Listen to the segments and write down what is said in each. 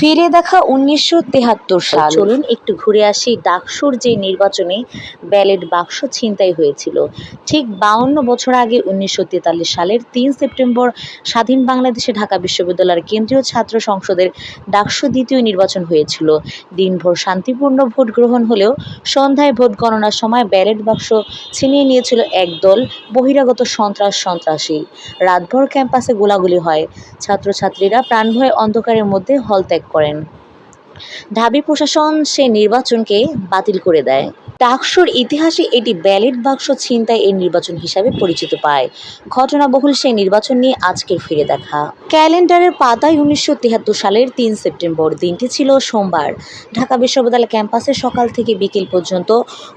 ফিরে দেখা ১৯৭৩ সাল। চলুন একটু ঘুরে আসি ডাকসুর যে নির্বাচনে ব্যালট বাক্স ছিনতাই হয়েছিল। ঠিক ৫২ বছর আগে ১৯৪৩ সালের ৩ সেপ্টেম্বর স্বাধীন বাংলাদেশে ঢাকা বিশ্ববিদ্যালয়ের কেন্দ্রীয় ছাত্র সংসদের ডাকসু দ্বিতীয় নির্বাচন হয়েছিল। দিনভর শান্তিপূর্ণ ভোট গ্রহণ হলেও সন্ধ্যায় ভোট গণনার সময় ব্যালট বাক্স ছিনিয়ে নিয়েছিল একদল বহিরাগত সন্ত্রাসী। রাতভর ক্যাম্পাসে গোলাগুলি হয়। ছাত্রছাত্রীরা প্রাণভয়ে অন্ধকারের মধ্যে হল ত্যাগ করেন। ঢাবি প্রশাসন সে নির্বাচনকে বাতিল করে দেয়। ডাকসুর ইতিহাসে এটি ব্যালট বাক্স ছিনতাই এর নির্বাচন হিসাবে পরিচিত পায়। ঘটনাবহুল সেই নির্বাচন নিয়ে আজকের ফিরে দেখা। ক্যালেন্ডারের পাতায় ১৯৭৩ সালের ৩ সেপ্টেম্বর দিনটি ছিল সোমবার। ঢাকা বিশ্ববিদ্যালয় ক্যাম্পাসে সকাল থেকে বিকেল পর্যন্ত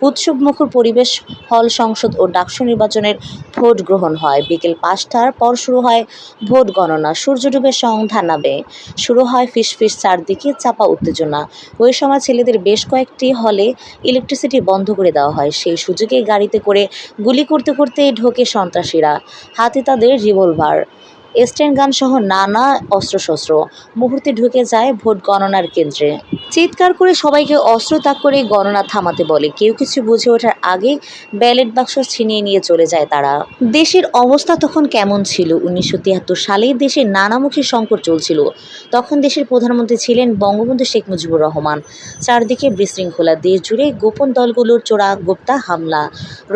উৎসবমুখর পরিবেশ। হল সংসদ ও ডাকসু নির্বাচনের ভোট গ্রহণ হয়। বিকেল ৫টার পর শুরু হয় ভোট গণনা। সূর্য ডুবে সন্ধ্যা নামে। শুরু হয় ফিসফিস, চারদিকে চাপা উত্তেজনা। ওই সময় ছেলেদের বেশ কয়েকটি হলে ইলেকট্রিসিটি বন্ধ করে দেওয়া হয়। সেই সুযোগে গাড়িতে করে গুলি করতে করতে ঢোকে সন্ত্রাসীরা। হাতে তাদের রিভলভার, স্টেন গান সহ নানা অস্ত্রশস্ত্র। মুহূর্তে ঢুকে যায় ভোট গণনার কেন্দ্রে। চিৎকার করে সবাইকে অস্ত্র ত্যাগ করে গণনা থামাতে বলে। কেউ কিছু বুঝে ওঠার আগেই ব্যালট বাক্স ছিনিয়ে নিয়ে চলে যায় তারা। দেশের অবস্থা তখন কেমন ছিল? ১৯৭৩ সালে দেশে নানামুখী সংকট চলছিল। তখন দেশের প্রধানমন্ত্রী ছিলেন বঙ্গবন্ধু শেখ মুজিবুর রহমান। চারদিকে বিশৃঙ্খলা, দেশ জুড়ে গোপন দলগুলোর চোরাগোপ্তা হামলা,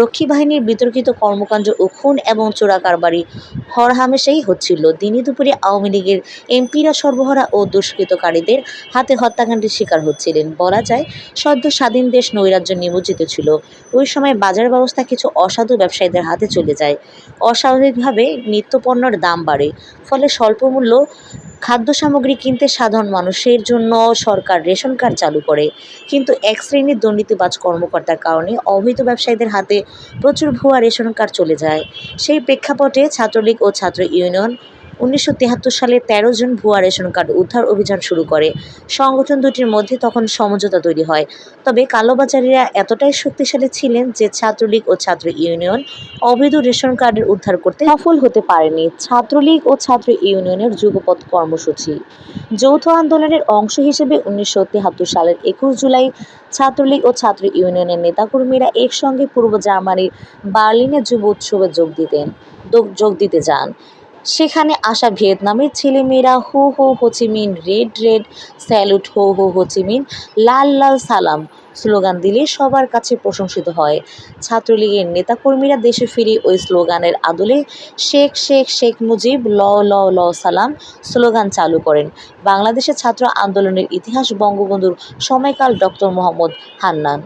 রক্ষী বাহিনীর বিতর্কিত কর্মকাণ্ড ও খুন এবং চোরাকারবারি হরহামেশাই হচ্ছিল। দিনে দুপুরে আওয়ামী লীগের এমপিরা সর্বহারা ও দুষ্কৃতকারীদের হাতে হত্যাকাণ্ডের শিকার হচ্ছিলেন। বলা যায় সদ্য স্বাধীন দেশ নৈরাজ্য নিমজ্জিত ছিল। ওই সময় বাজার ব্যবস্থা কিছু অসাধু ব্যবসায়ীদের হাতে চলে যায়। অস্বাভাবিকভাবে নিত্যপণ্যের দাম বাড়ে। ফলে স্বল্পমূল্য খাদ্য সামগ্রী কিনতে সাধারণ মানুষের জন্য সরকার রেশন কার্ড চালু করে। কিন্তু এক শ্রেণীর দুর্নীতিবাজ কর্মকর্তার কারণে অবৈধ ব্যবসায়ীদের হাতে প্রচুর ভুয়া রেশন কার্ড চলে যায়। সেই প্রেক্ষাপটে ছাত্রলীগ ও ছাত্র ইউনিয়ন ১৯৭৩ সালে ১৩ জন ভুয়া রেশন কার্ড উদ্ধার অভিযান শুরু করে। সংগঠন দুটির মধ্যে তখন সমঝোতা তৈরি হয়। তবে কালোবাজারিরা এতটাই শক্তিশালী ছিলেন যে ছাত্রলীগ ও ছাত্র ইউনিয়ন অবৈধ রেশন কার্ডের উদ্ধার করতে সফল হতে পারেনি। ছাত্রলীগ ও ছাত্র ইউনিয়নের যুগপৎ কর্মসূচি। যৌথ আন্দোলনের অংশ হিসেবে ১৯৭৩ সালের ২১ জুলাই ছাত্রলীগ ও ছাত্র ইউনিয়নের নেতাকর্মীরা একসঙ্গে পূর্ব জার্মানির বার্লিনে যুব উৎসবে যোগ দিতে যান। সেখানে আসা ভিয়েতনামের ছেলেমেয়েরা হো হো হোচিমিন, রেড রেড স্যালুট, হো হো হোচিমিন, লাল লাল সালাম স্লোগান দিলে সবার কাছে প্রশংসিত হয়। ছাত্রলীগের নেতাকর্মীরা দেশে ফিরে ওই স্লোগানের আদলে শেখ শেখ শেখ মুজিব, ল ল ল সালাম স্লোগান চালু করেন। বাংলাদেশের ছাত্র আন্দোলনের ইতিহাস বঙ্গবন্ধুর সময়কাল ডক্টর মোহাম্মদ হান্নান।